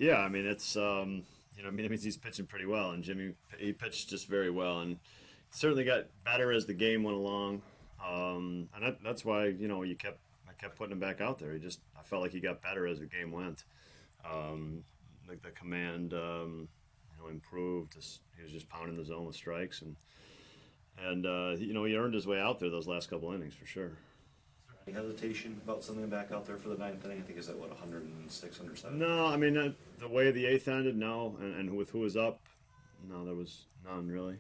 Yeah, I mean it's I mean it means he's pitching pretty well, and Jimmy he pitched just very well, and certainly got better as the game went along, and that's why I kept putting him back out there. I felt like he got better as the game went. Like the command improved. He was just pounding the zone with strikes, and he earned his way out there those last couple innings for sure. Any hesitation about sending him back out there for the ninth inning? I think is at what 106, 107. No, I mean the way the eighth ended, no, and with who was up, no, there was none really.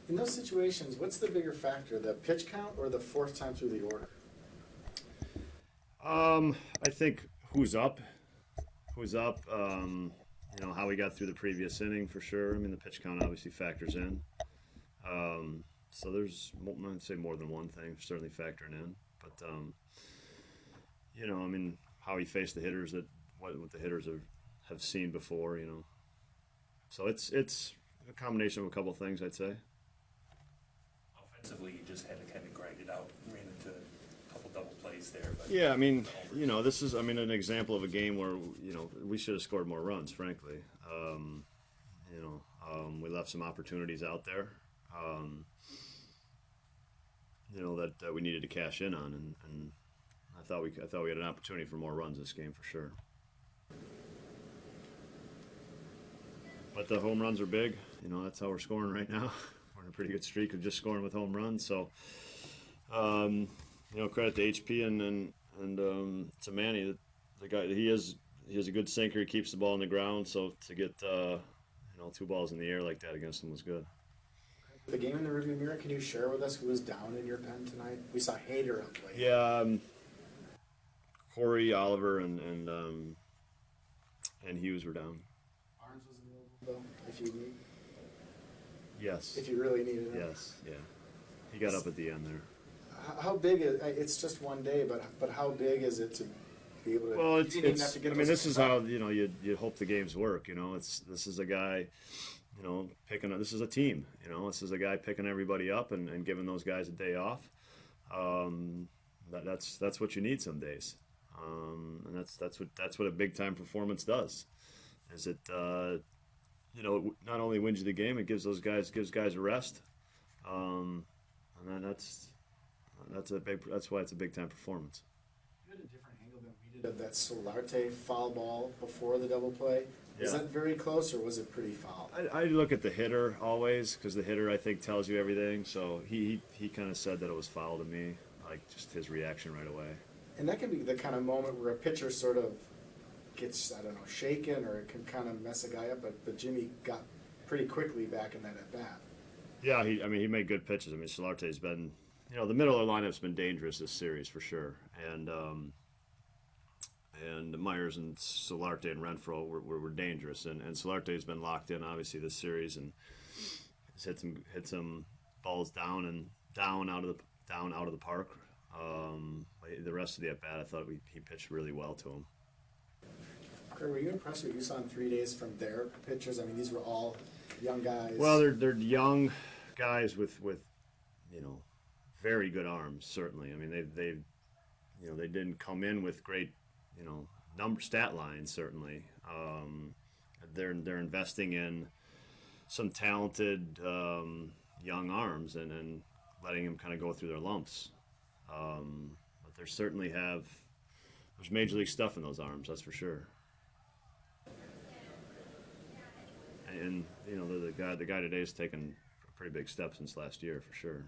In those situations, what's the bigger factor, the pitch count or the fourth time through the order? I think who's up, how we got through the previous inning for sure. I mean the pitch count obviously factors in. So there's, I'd say more than one thing certainly factoring in. But, I mean, how he faced the hitters what the hitters have seen before, So it's a combination of a couple of things, I'd say. Offensively, you just had to kind of grind it out, ran into a couple double plays there. But yeah, I mean, this is, an example of a game where, we should have scored more runs, frankly. We left some opportunities out there. That we needed to cash in on, and I thought we had an opportunity for more runs this game for sure. But the home runs are big. That's how we're scoring right now. We're in a pretty good streak of just scoring with home runs. So, credit to HP and to Manny, the guy. He has a good sinker. He keeps the ball on the ground. So to get 2 balls in the air like that against him was good. The game in the rearview mirror, can you share with us who was down in your pen tonight? We saw Hader up late. Yeah, Corey, Oliver, and Hughes were down. Barnes was available, though, if you need. Yes. If you really needed him. Yes, yeah. He got up at the end there. How big is it's just one day, but how big is it to be able to? Well, this is how you hope the games work. This is a guy. This is a team. This is a guy picking everybody up and giving those guys a day off. That's what you need some days, and that's what a big time performance does. Is it not only wins you the game, it gives guys a rest, and then that's why it's a big time performance. You had a different angle than we did of that Solarte foul ball before the double play. Yeah. Is that very close, or was it pretty foul? I look at the hitter always, because the hitter, I think, tells you everything. So he kind of said that it was foul to me, like just his reaction right away. And that can be the kind of moment where a pitcher sort of gets, shaken, or it can kind of mess a guy up. But Jimmy got pretty quickly back in that at-bat. Yeah, he made good pitches. Solarte's been, the middle of the lineup's been dangerous this series for sure. And Myers and Solarte and Renfroe were dangerous, and Solarte's been locked in obviously this series, and has hit some balls down out of the park. The rest of the at bat, I thought he pitched really well to him. Craig, were you impressed with what you saw in 3 days from their pitchers? These were all young guys. Well, they're young guys with very good arms. Certainly, they didn't come in with great. Stat lines certainly. They're investing in some talented young arms and letting them kind of go through their lumps. But there's major league stuff in those arms, that's for sure. And the guy today has taken a pretty big step since last year for sure.